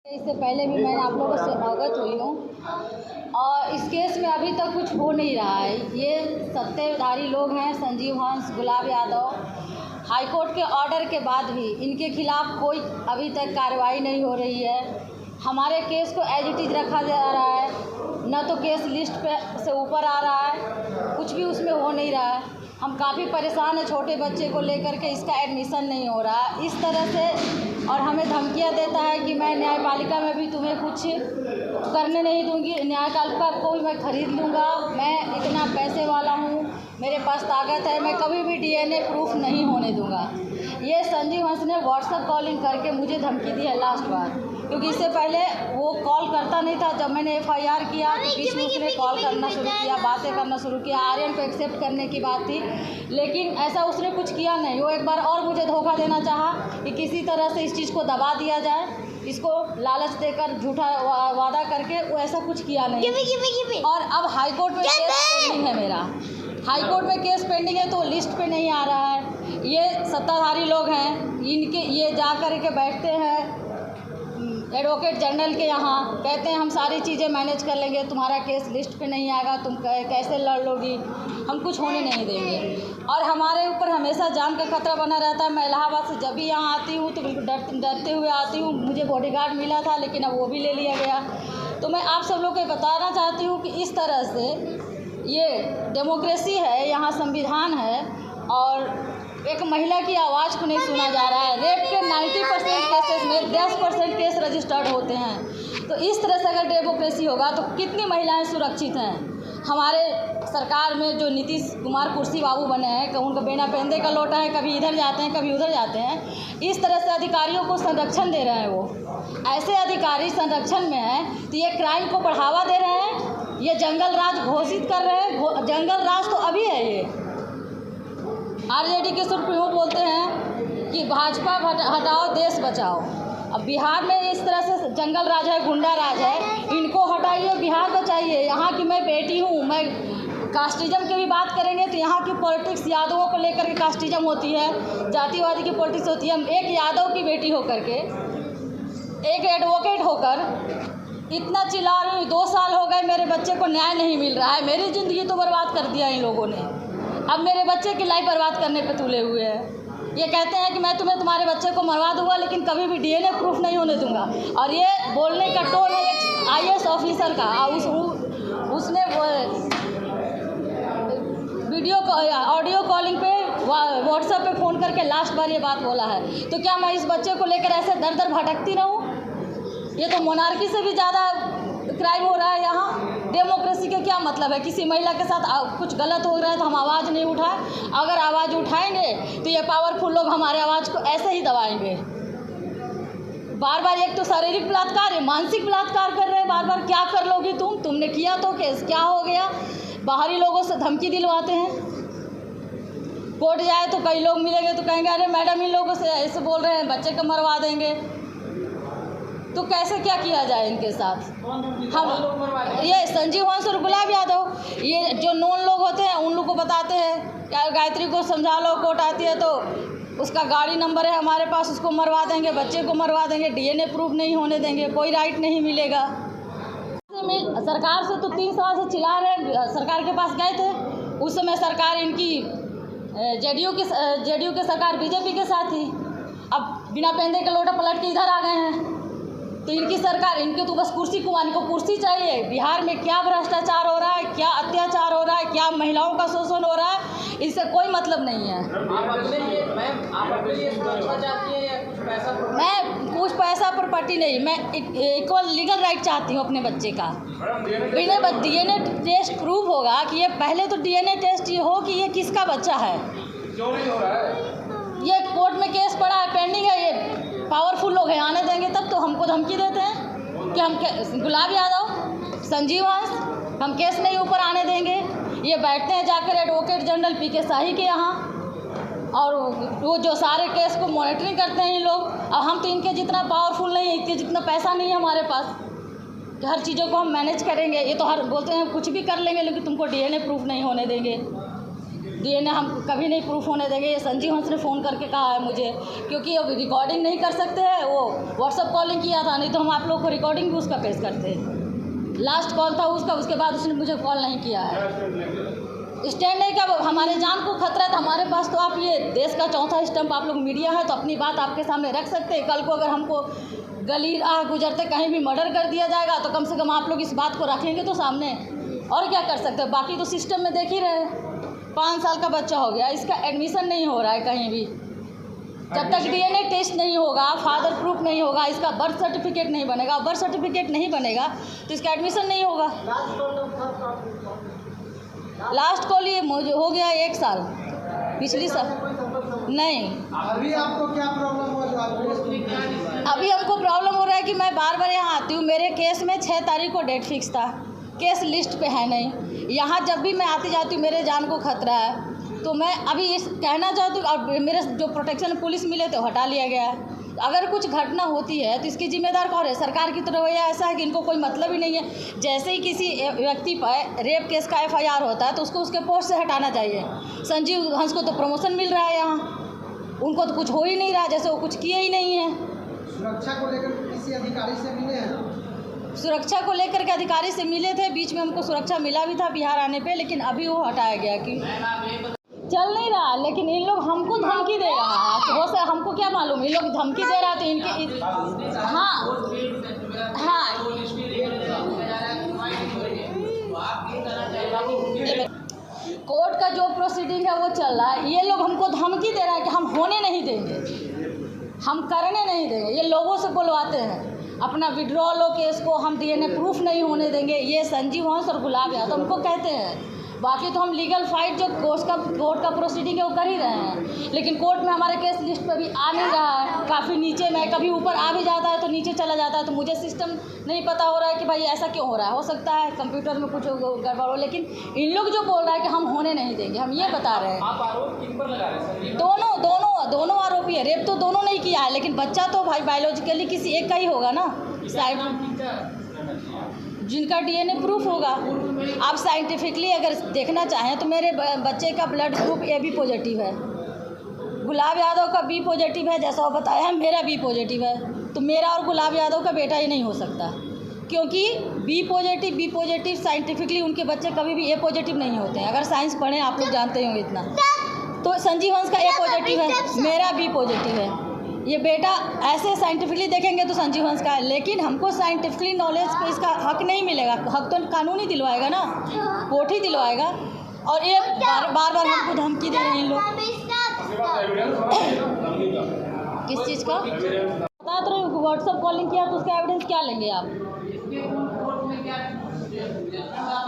इससे पहले भी मैं आप लोगों से अवगत हुई हूँ और इस केस में अभी तक कुछ हो नहीं रहा है। ये सत्ताधारी लोग हैं, संजीव हंस, गुलाब यादव, हाईकोर्ट के ऑर्डर के बाद भी इनके खिलाफ कोई अभी तक कार्रवाई नहीं हो रही है। हमारे केस को एज इट इज़ रखा जा रहा है, न तो केस लिस्ट पे से ऊपर आ रहा है, कुछ भी उसमें हो नहीं रहा है। हम काफ़ी परेशान हैं छोटे बच्चे को लेकर के, इसका एडमिशन नहीं हो रहा है इस तरह से, और हमें धमकियां देता है कि मैं न्यायपालिका में भी तुम्हें कुछ करने नहीं दूंगी, न्यायपालिका को भी मैं खरीद लूँगा, मैं इतना पैसे वाला हूँ, मेरे पास ताकत है, मैं कभी भी डीएनए प्रूफ नहीं होने दूंगा। ये संजीव हंस ने व्हाट्सएप कॉलिंग करके मुझे धमकी दी है लास्ट बार, क्योंकि इससे पहले वो कॉल करता नहीं था। जब मैंने एफआईआर किया तो बीच में उसने कॉल करना शुरू किया, बातें करना शुरू किया, आर्यन को एक्सेप्ट करने की बात थी, लेकिन ऐसा उसने कुछ किया नहीं। वो एक बार और मुझे धोखा देना चाहा कि किसी तरह से इस चीज़ को दबा दिया जाए, इसको लालच देकर झूठा वादा करके, वो ऐसा कुछ किया नहीं। और अब हाईकोर्ट में केस पेंडिंग है मेरा, हाईकोर्ट में केस पेंडिंग है तो लिस्ट पे नहीं आ रहा है। ये सत्ताधारी लोग हैं, इनके ये जा कर के बैठते हैं एडवोकेट जनरल के यहाँ, कहते हैं हम सारी चीज़ें मैनेज कर लेंगे, तुम्हारा केस लिस्ट पे नहीं आएगा, तुम कैसे लड़ लोगी, हम कुछ होने नहीं देंगे। और हमारे ऊपर हमेशा जान का खतरा बना रहता है। मैं इलाहाबाद से जब भी यहाँ आती हूँ तो बिल्कुल डरते हुए आती हूँ। मुझे बॉडीगार्ड मिला था लेकिन अब वो भी ले लिया गया। तो मैं आप सब लोग को बताना चाहती हूँ कि इस तरह से ये डेमोक्रेसी है, यहाँ संविधान है और एक महिला की आवाज़ को नहीं सुना जा रहा है। रेप के 90% केसेस में 10% केस रजिस्टर्ड होते हैं। तो इस तरह से अगर डेमोक्रेसी होगा तो कितनी महिलाएं सुरक्षित हैं। हमारे सरकार में जो नीतीश कुमार कुर्सी बाबू बने हैं, उनका बिना पेंदे का लोटा है, कभी इधर जाते हैं कभी उधर जाते हैं। इस तरह से अधिकारियों को संरक्षण दे रहे हैं। वो ऐसे अधिकारी संरक्षण में हैं तो ये क्राइम को बढ़ावा दे रहे हैं, ये जंगल राज घोषित कर रहे हैं। जंगल राज तो अभी है। ये आरजेडी के सुप्रीमो बोलते हैं कि भाजपा हटाओ देश बचाओ। अब बिहार में इस तरह से जंगल राज है, गुंडा राज है, इनको हटाइए, बिहार बचाइए। यहाँ की मैं बेटी हूँ। मैं कास्टिज्म की भी बात करेंगे तो यहाँ की पॉलिटिक्स यादवों को लेकर के कास्टिज्म होती है, जातिवादी की पॉलिटिक्स होती है। एक यादव की बेटी होकर के, एक एडवोकेट होकर इतना चिल्ला रही हूँ। 2 साल हो गए मेरे बच्चे को न्याय नहीं मिल रहा है। मेरी ज़िंदगी तो बर्बाद कर दिया इन लोगों ने, अब मेरे बच्चे की लाइफ बर्बाद करने पे तुले हुए हैं। ये कहते हैं कि मैं तुम्हारे बच्चे को मरवा दूंगा लेकिन कभी भी डीएनए प्रूफ नहीं होने दूंगा। और ये बोलने का टोन है एक आईएएस ऑफिसर का। उसने वीडियो ऑडियो कॉलिंग पे व्हाट्सएप पे फ़ोन करके लास्ट बार ये बात बोला है। तो क्या मैं इस बच्चे को लेकर ऐसे दर दर भटकती रहूँ? ये तो मोनार्की से भी ज़्यादा क्राइम हो रहा है यहाँ। डेमोक्रेसी का क्या मतलब है? किसी महिला के साथ कुछ गलत हो रहा है तो हम आवाज़ नहीं उठाएं? अगर आवाज़ उठाएंगे तो ये पावरफुल लोग हमारे आवाज़ को ऐसे ही दबाएंगे। बार बार एक तो शारीरिक बलात्कार है, मानसिक बलात्कार कर रहे हैं बार बार। क्या कर लोगी तुमने किया तो केस क्या हो गया? बाहरी लोगों से धमकी दिलवाते हैं। कोर्ट जाए तो कई लोग मिलेंगे तो कहेंगे अरे मैडम इन लोगों से ऐसे बोल रहे हैं, बच्चे को मरवा देंगे। तो कैसे क्या किया जाए इनके साथ? हम ये संजीव हंस और गुलाब यादव, ये जो नॉन लोग होते हैं उन लोग को बताते हैं क्या गायत्री को समझा लो, कोर्ट आती है तो उसका गाड़ी नंबर है हमारे पास, उसको मरवा देंगे, बच्चे को मरवा देंगे, डीएनए प्रूफ नहीं होने देंगे, कोई राइट नहीं मिलेगा। सरकार से तो 3 साल से चिल्ला रहे, सरकार के पास गए थे उस समय सरकार इनकी जेडीयू की सरकार बीजेपी के साथ थी। अब बिना पेंदे के लोटा पलट के इधर आ गए हैं। तो इनकी सरकार, इनके तो बस कुर्सी कुमानी को कुर्सी चाहिए। बिहार में क्या भ्रष्टाचार हो रहा है, क्या अत्याचार हो रहा है, क्या महिलाओं का शोषण हो रहा है, इससे कोई मतलब नहीं है। मैं कुछ पैसा प्रॉपर्टी नहीं, मैं इक्वल लीगल राइट चाहती हूँ अपने बच्चे का। डीएनए टेस्ट प्रूव होगा कि ये पहले तो डीएनए टेस्ट ये हो कि ये किसका बच्चा है। ये कोर्ट में केस पड़ा है, पेंडिंग है। ये पावरफुल लोग हैं, आने देंगे तब तो हमको धमकी देते हैं कि हम गुलाब यादव, संजीव हंस, हम केस नहीं ऊपर आने देंगे। ये बैठते हैं जाकर एडवोकेट जनरल पीके शाही के यहाँ और वो जो सारे केस को मॉनिटरिंग करते हैं ये लोग। अब हम तो इनके जितना पावरफुल नहीं है, इनके जितना पैसा नहीं है हमारे पास कि हर चीज़ों को हम मैनेज करेंगे। ये तो हर बोलते हैं कुछ भी कर लेंगे लेकिन तुमको डीएनए प्रूफ नहीं होने देंगे। DNA हम कभी नहीं प्रूफ होने देंगे। ये संजीव हंस ने फ़ोन करके कहा है मुझे, क्योंकि अब रिकॉर्डिंग नहीं कर सकते हैं, वो व्हाट्सअप कॉलिंग किया था, नहीं तो हम आप लोग को रिकॉर्डिंग भी उसका पेश करते। लास्ट कॉल था उसका, उसके बाद उसने मुझे कॉल नहीं किया है। स्टैंड नहीं, क्या हमारे जान को खतरा है तो हमारे पास तो आप ये देश का चौथा स्टंप आप लोग मीडिया है, तो अपनी बात आपके सामने रख सकते हैं। कल को अगर हमको गली राह गुजरते कहीं भी मर्डर कर दिया जाएगा तो कम से कम आप लोग इस बात को रखेंगे तो सामने, और क्या कर सकते हैं। बाकी तो सिस्टम में देख ही रहे हैं, 5 साल का बच्चा हो गया, इसका एडमिशन नहीं हो रहा है कहीं भी। जब तक DNA टेस्ट नहीं होगा, फादर प्रूफ नहीं होगा, इसका बर्थ सर्टिफिकेट नहीं बनेगा, बर्थ सर्टिफिकेट नहीं बनेगा तो इसका एडमिशन नहीं होगा। लास्ट कॉल ये मुझे हो गया 1 साल, पिछली साल नहीं। अभी आपको क्या प्रॉब्लम हो रहा है? अभी हमको प्रॉब्लम हो रहा है कि मैं बार बार यहाँ आती हूँ, मेरे केस में 6 तारीख को डेट फिक्स था, केस लिस्ट पे है नहीं। यहाँ जब भी मैं आती जाती हूँ मेरे जान को खतरा है, तो मैं अभी इस कहना चाहती हूँ, और मेरे जो प्रोटेक्शन पुलिस मिले थे हटा लिया गया है। अगर कुछ घटना होती है तो इसकी जिम्मेदार कौन है? सरकार की तरफ रवैया ऐसा है कि इनको कोई मतलब ही नहीं है। जैसे ही किसी व्यक्ति पर रेप केस का FIR होता है तो उसको उसके पोस्ट से हटाना चाहिए। संजीव हंस को तो प्रमोशन मिल रहा है, यहाँ उनको तो कुछ हो ही नहीं रहा, जैसे वो कुछ किए ही नहीं है। सुरक्षा को लेकर किसी अधिकारी से मिले हैं? सुरक्षा को लेकर के अधिकारी से मिले थे, बीच में हमको सुरक्षा मिला भी था बिहार आने पे, लेकिन अभी वो हटाया गया कि चल नहीं रहा। लेकिन इन लोग हमको धमकी दे रहा है, वो सर हमको क्या मालूम, इन लोग धमकी दे रहा है तो इनके हाँ कोर्ट का जो प्रोसीडिंग है वो चल रहा है। ये लोग हमको धमकी दे रहा है कि हम होने नहीं देंगे, हम करने नहीं देंगे। ये लोगों से बुलवाते हैं अपना विड्रॉल हो केस को, हम DNA प्रूफ नहीं होने देंगे। ये संजीव हंस और गुलाब यादव हमको कहते हैं। बाकी तो हम लीगल फाइट जो कोर्ट का प्रोसीडिंग है वो कर ही रहे हैं, लेकिन कोर्ट में हमारे केस लिस्ट पे भी आ नहीं रहा है। काफ़ी नीचे में, कभी ऊपर आ भी जाता है तो नीचे चला जाता है। तो मुझे सिस्टम नहीं पता हो रहा है कि भाई ऐसा क्यों हो रहा है। हो सकता है कंप्यूटर में कुछ गड़बड़ हो, लेकिन इन लोग जो बोल रहा है कि हम होने नहीं देंगे, हम ये बता रहे हैं। आप आरोप किन पर लगा रहे हैं? दोनों आरोपी है। रेप तो दोनों नहीं किया है, लेकिन बच्चा तो भाई बायोलॉजिकली किसी एक का ही होगा ना, जिनका DNA प्रूफ होगा। आप साइंटिफिकली अगर देखना चाहें तो मेरे बच्चे का ब्लड ग्रुप AB पॉजिटिव है, गुलाब यादव का B पॉजिटिव है, जैसा वो बताया है मेरा B पॉजिटिव है। तो मेरा और गुलाब यादव का बेटा ही नहीं हो सकता, क्योंकि B पॉजिटिव साइंटिफिकली उनके बच्चे कभी भी A पॉजिटिव नहीं होते हैं। अगर साइंस पढ़ें आप लोग जानते होंगे इतना। तो संजीव हंस का A पॉजिटिव है, मेरा B पॉजिटिव है। ये बेटा ऐसे साइंटिफिकली देखेंगे तो संजीव हंस का है, लेकिन हमको साइंटिफिकली नॉलेज पे इसका हक नहीं मिलेगा। हक तो कानून ही दिलवाएगा ना, कोर्ट ही दिलवाएगा। और ये बार बार हमको धमकी दे रहे हैं लोग। किस चीज़ का बता तो रहे हो? व्हाट्सअप कॉलिंग किया तो उसका एविडेंस क्या लेंगे आप?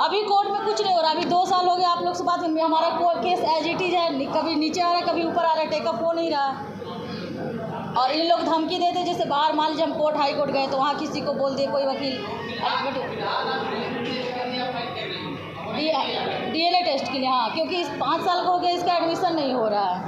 अभी कोर्ट में कुछ नहीं हो रहा। अभी 2 साल हो गए आप लोग से बात में, हमारा केस एज इट इज है, कभी नीचे आ रहा है कभी ऊपर आ रहा है, टेकअप हो नहीं रहा। और इन लोग धमकी देते, जैसे बाहर मान लीजिए हम कोर्ट हाई कोर्ट गए तो वहाँ किसी को बोल दिए, कोई वकील DNA टेस्ट के लिए, हाँ, क्योंकि इस 5 साल का हो गया, इसका एडमिशन नहीं हो रहा है।